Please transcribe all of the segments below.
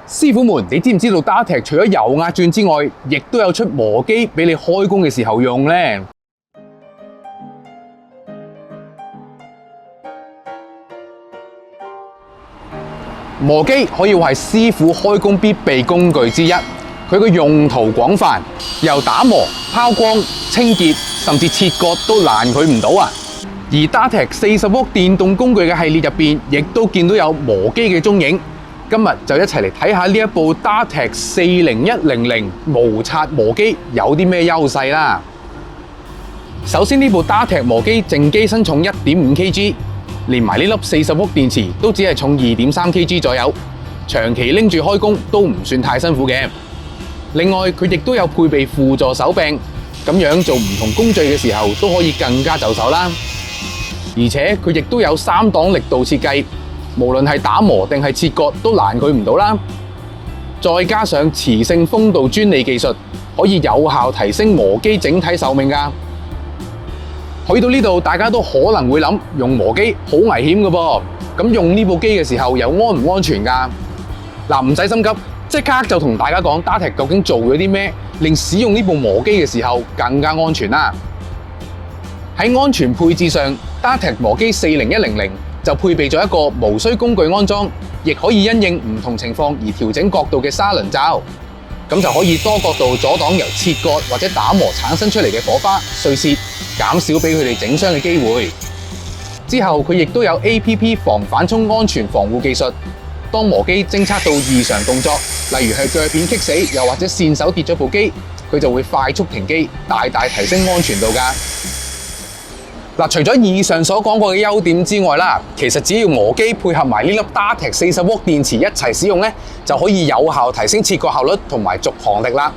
師傅們，你知唔知道 Dartek 除咗油壓鑽之外，亦都有出磨機俾你開工嘅時候用呢？磨機可以話係師傅開工必備工具之一，佢個用途廣泛，由打磨、拋光、清潔，甚至切割都難佢唔到啊！而 Dartek 40伏電動工具嘅系列入邊，亦都見到有磨機嘅蹤影。今日就一齊嚟睇下呢一部 Dartek 40100無刷磨機有啲咩優勢啦。首先呢部 Dartek 磨機淨機身重 1.5kg， 連埋呢粒40伏電池都只係重 2.3kg 左右，長期拎住開工都唔算太辛苦嘅。另外佢亦都有配備輔助手柄，咁樣做唔同工序嘅時候都可以更加就手啦。而且佢亦都有3檔力度設計，無論係打磨定係切割都難佢唔到啦。再加上磁性風度專利技術，可以有效提升磨機整體壽命㗎。去到呢度，大家都可能會諗，用磨機好危險㗎噃，咁用呢部機嘅時候又安唔安全㗎？嗱，唔使心急，即刻就同大家講 Dartek 究竟做咗啲咩，令使用呢部磨機嘅時候更加安全啦。喺安全配置上， Dartek 磨機40100就配備咗一個無需工具安裝，亦可以因應唔同情況而調整角度嘅砂輪罩，咁就可以多角度阻擋由切割或者打磨產生出嚟嘅火花、碎屑，減少俾佢哋整傷嘅機會。之後佢亦都有 APP 防反衝安全防護技術，當磨機偵測到異常動作，例如係鋸片棘死，又或者線手跌咗部機，佢就會快速停機，大大提升安全度㗎。嗱，除咗以上所講過嘅優點之外啦，其實只要磨機配合埋呢粒 Dartek 40伏電池一齊使用咧，就可以有效提升切割效率同埋續航力啦。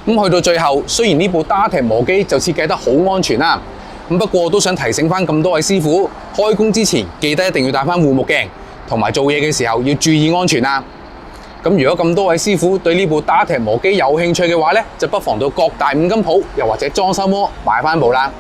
咁去到最後，雖然呢部 Dartek 磨機就設計得好安全啦，不過都想提醒翻咁多位師傅，開工之前記得一定要戴翻護目鏡，同埋做嘢嘅時候要注意安全啊。咁如果咁多位師傅對呢部 Dartek 磨機有興趣嘅話咧，就不妨到各大五金鋪又或者裝修摩買翻部啦。